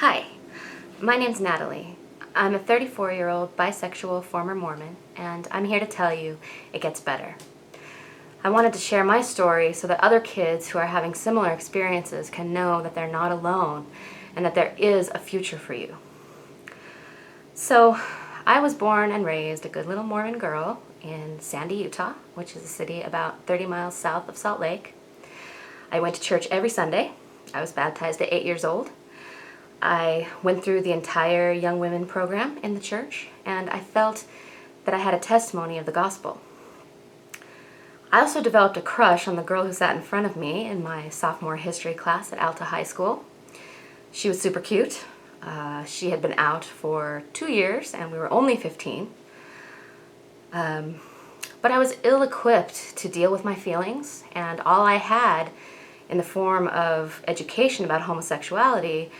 Hi, my name's Natalie. I'm a 34-year-old bisexual former Mormon, and I'm here to tell you it gets better. I wanted to share my story so that other kids who are having similar experiences can know that they're not alone and that there is a future for you. So, I was born and raised a good little Mormon girl in Sandy, Utah, which is a city about 30 miles south of Salt Lake. I went to church every Sunday. I was baptized at 8 years old. I went through the entire young women program in the church, and I felt that I had a testimony of the gospel. I also developed a crush on the girl who sat in front of me in my sophomore history class at Alta High School. She was super cute. She had been out for 2 years, and we were only 15. But I was ill-equipped to deal with my feelings, and all I had in the form of education about homosexuality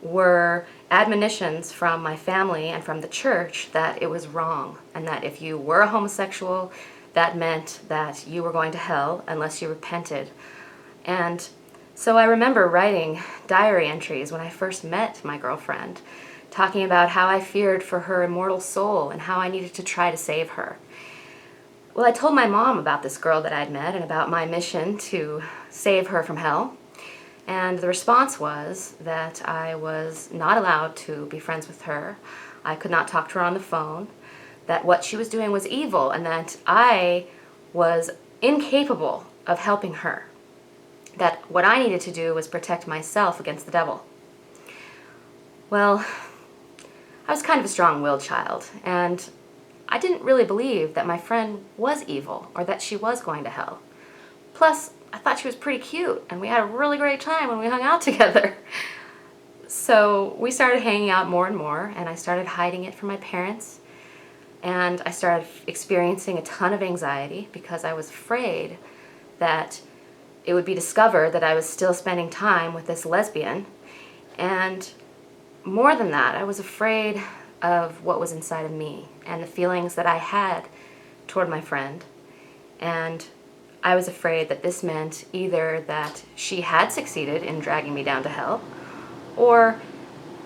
were admonitions from my family and from the church that it was wrong, and that if you were a homosexual, that meant that you were going to hell unless you repented. And so I remember writing diary entries when I first met my girlfriend, talking about how I feared for her immortal soul and how I needed to try to save her. Well, I told my mom about this girl that I'd met and about my mission to save her from hell. And the response was that I was not allowed to be friends with her. I could not talk to her on the phone, that what she was doing was evil, and that I was incapable of helping her, that what I needed to do was protect myself against the devil. Well, I was kind of a strong-willed child, and I didn't really believe that my friend was evil or that she was going to hell. Plus, I thought she was pretty cute, and we had a really great time when we hung out together. So we started hanging out more and more, and I started hiding it from my parents, and I started experiencing a ton of anxiety because I was afraid that it would be discovered that I was still spending time with this lesbian. And more than that, I was afraid of what was inside of me and the feelings that I had toward my friend. And I was afraid that this meant either that she had succeeded in dragging me down to hell, or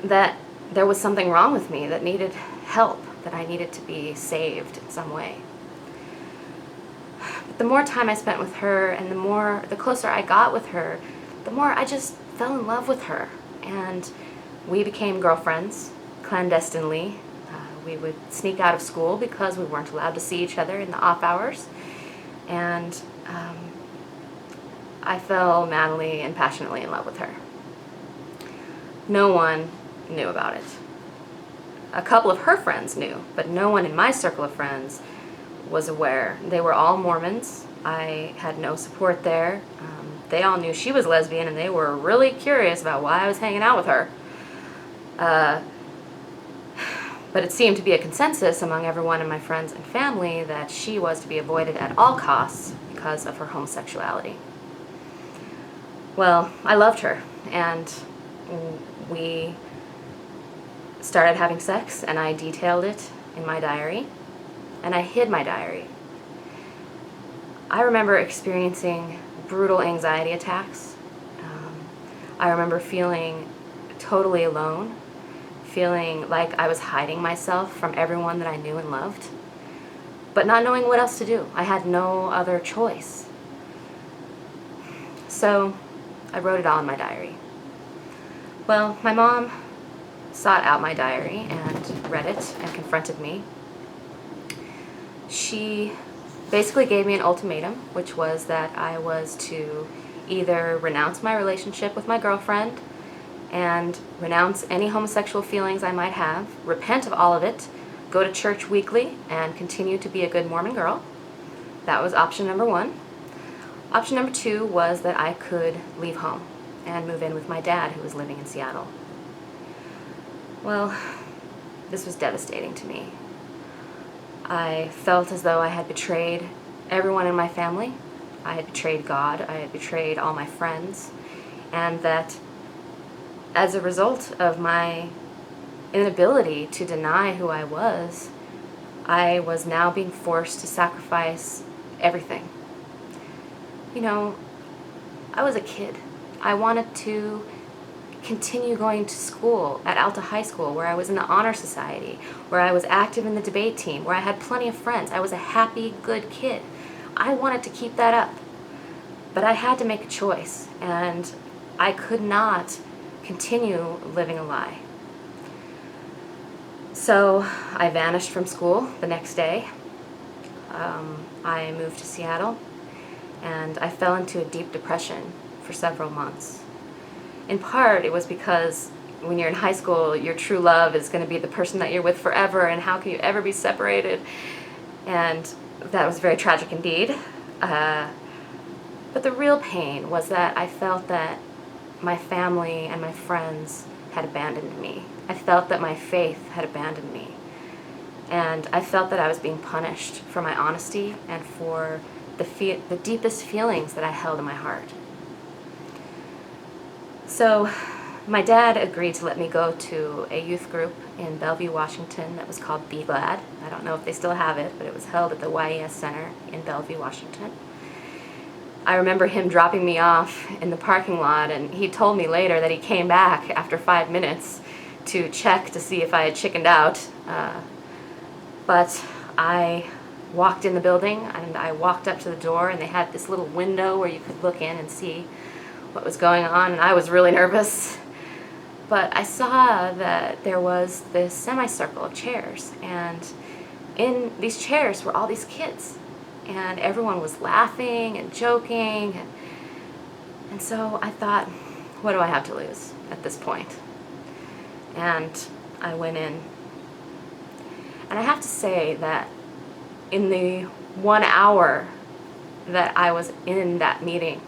that there was something wrong with me that needed help, that I needed to be saved in some way. But the more time I spent with her and the closer I got with her, the more I just fell in love with her. And we became girlfriends clandestinely. We would sneak out of school because we weren't allowed to see each other in the off hours. And I fell madly and passionately in love with her. No one knew about it. A couple of her friends knew, but no one in my circle of friends was aware. They were all Mormons. I had no support there. They all knew she was lesbian, and they were really curious about why I was hanging out with her. But it seemed to be a consensus among everyone in my friends and family that she was to be avoided at all costs because of her homosexuality. Well, I loved her, and we started having sex, and I detailed it in my diary, and I hid my diary. I remember experiencing brutal anxiety attacks. I remember feeling totally alone, feeling like I was hiding myself from everyone that I knew and loved, but not knowing what else to do. I had no other choice. So I wrote it all in my diary. Well, my mom sought out my diary and read it and confronted me. She basically gave me an ultimatum, which was that I was to either renounce my relationship with my girlfriend and renounce any homosexual feelings I might have, repent of all of it, go to church weekly, and continue to be a good Mormon girl. That was option number 1. Option number 2 was that I could leave home and move in with my dad, who was living in Seattle. Well, this was devastating to me. I felt as though I had betrayed everyone in my family. I had betrayed God. I had betrayed all my friends. And that as a result of my inability to deny who I was now being forced to sacrifice everything. You know, I was a kid. I wanted to continue going to school at Alta High School, where I was in the honor society, where I was active in the debate team, where I had plenty of friends. I was a happy, good kid. I wanted to keep that up. But I had to make a choice, and I could not continue living a lie. So I vanished from school the next day. I moved to Seattle, and I fell into a deep depression for several months. In part, it was because when you're in high school, your true love is going to be the person that you're with forever, and how can you ever be separated? And that was very tragic indeed. But the real pain was that I felt that my family and my friends had abandoned me. I felt that my faith had abandoned me. And I felt that I was being punished for my honesty and for the deepest feelings that I held in my heart. So my dad agreed to let me go to a youth group in Bellevue, Washington that was called Be Glad. I don't know if they still have it, but it was held at the YES Center in Bellevue, Washington. I remember him dropping me off in the parking lot, and he told me later that he came back after 5 minutes to check to see if I had chickened out. But I walked in the building, and I walked up to the door, and they had this little window where you could look in and see what was going on, and I was really nervous. But I saw that there was this semicircle of chairs, and in these chairs were all these kids. And everyone was laughing and joking. And so I thought, what do I have to lose at this point? And I went in. And I have to say that in the 1 hour that I was in that meeting,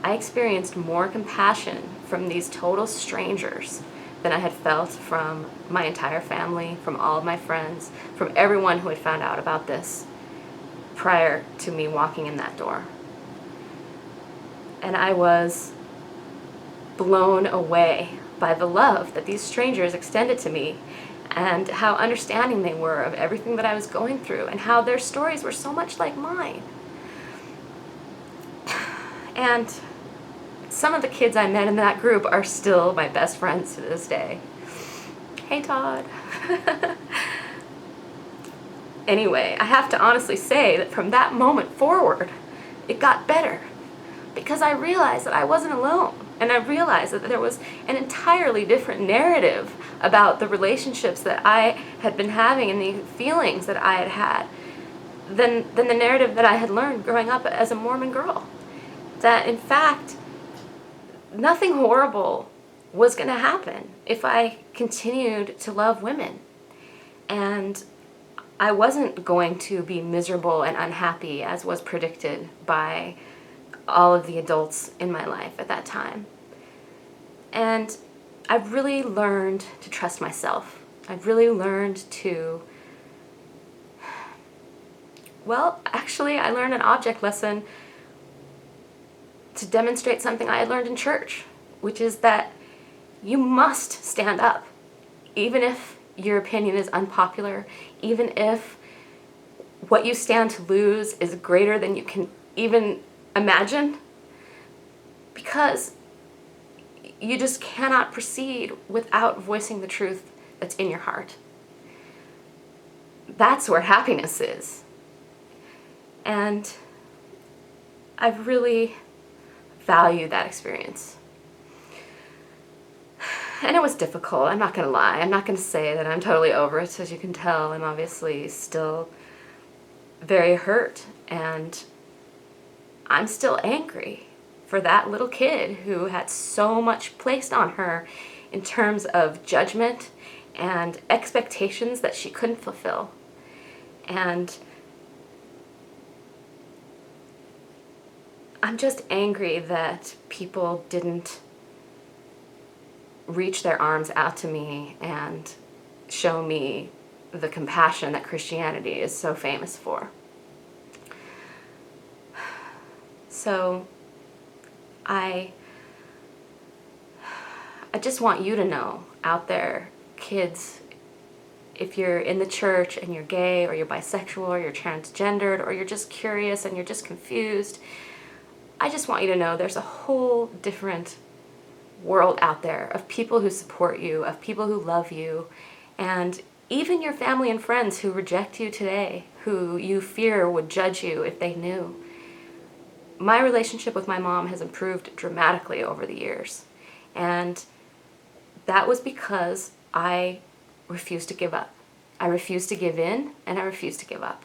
I experienced more compassion from these total strangers than I had felt from my entire family, from all of my friends, from everyone who had found out about this prior to me walking in that door. And I was blown away by the love that these strangers extended to me, and how understanding they were of everything that I was going through, and how their stories were so much like mine. And some of the kids I met in that group are still my best friends to this day. Hey, Todd. Anyway, I have to honestly say that from that moment forward, it got better, because I realized that I wasn't alone, and I realized that there was an entirely different narrative about the relationships that I had been having and the feelings that I had had than the narrative that I had learned growing up as a Mormon girl. That, in fact, nothing horrible was going to happen if I continued to love women. And I wasn't going to be miserable and unhappy as was predicted by all of the adults in my life at that time. And I really learned to trust myself. I really learned to, well, actually, I learned an object lesson to demonstrate something I had learned in church, which is that you must stand up, even if your opinion is unpopular, even if what you stand to lose is greater than you can even imagine, because you just cannot proceed without voicing the truth that's in your heart. That's where happiness is. And I really value that experience. And it was difficult, I'm not going to lie. I'm not going to say that I'm totally over it. As you can tell, I'm obviously still very hurt, and I'm still angry for that little kid who had so much placed on her in terms of judgment and expectations that she couldn't fulfill. And I'm just angry that people didn't reach their arms out to me and show me the compassion that Christianity is so famous for. So I just want you to know out there, kids, if you're in the church and you're gay or you're bisexual or you're transgendered or you're just curious and you're just confused, I just want you to know there's a whole different world out there of people who support you, of people who love you, and even your family and friends who reject you today, who you fear would judge you if they knew. My relationship with my mom has improved dramatically over the years, and that was because I refused to give up. I refused to give in, and I refused to give up.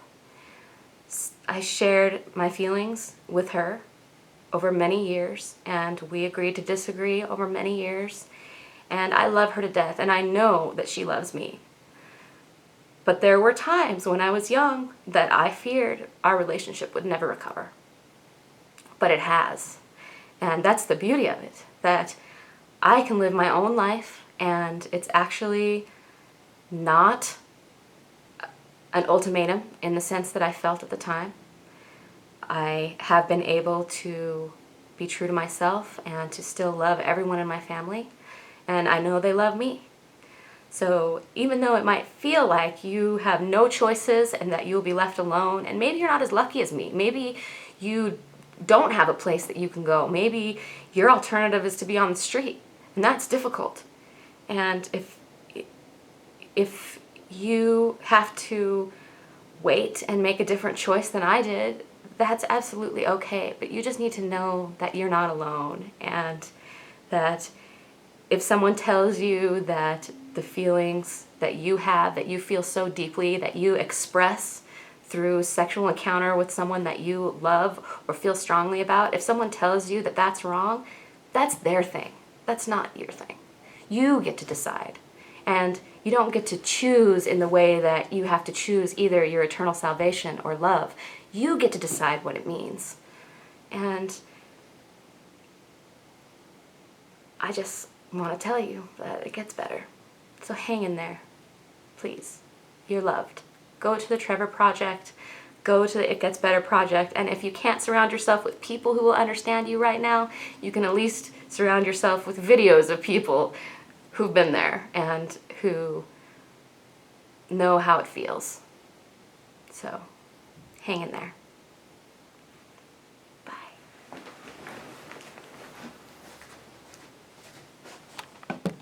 I shared my feelings with her over many years, and we agreed to disagree over many years, and I love her to death, and I know that she loves me. But there were times when I was young that I feared our relationship would never recover. But it has. And that's the beauty of it, that I can live my own life, and it's actually not an ultimatum in the sense that I felt at the time. I have been able to be true to myself and to still love everyone in my family, and I know they love me. So even though it might feel like you have no choices and that you'll be left alone, and maybe you're not as lucky as me, maybe you don't have a place that you can go, maybe your alternative is to be on the street, and that's difficult. And if you have to wait and make a different choice than I did, that's absolutely okay. But you just need to know that you're not alone, and that if someone tells you that the feelings that you have, that you feel so deeply, that you express through sexual encounter with someone that you love or feel strongly about, if someone tells you that that's wrong, that's their thing. That's not your thing. You get to decide. And you don't get to choose in the way that you have to choose either your eternal salvation or love. You get to decide what it means. And I just want to tell you that it gets better. So hang in there. Please. You're loved. Go to the Trevor Project. Go to the It Gets Better Project. And if you can't surround yourself with people who will understand you right now, you can at least surround yourself with videos of people who've been there and who know how it feels. So hang in there.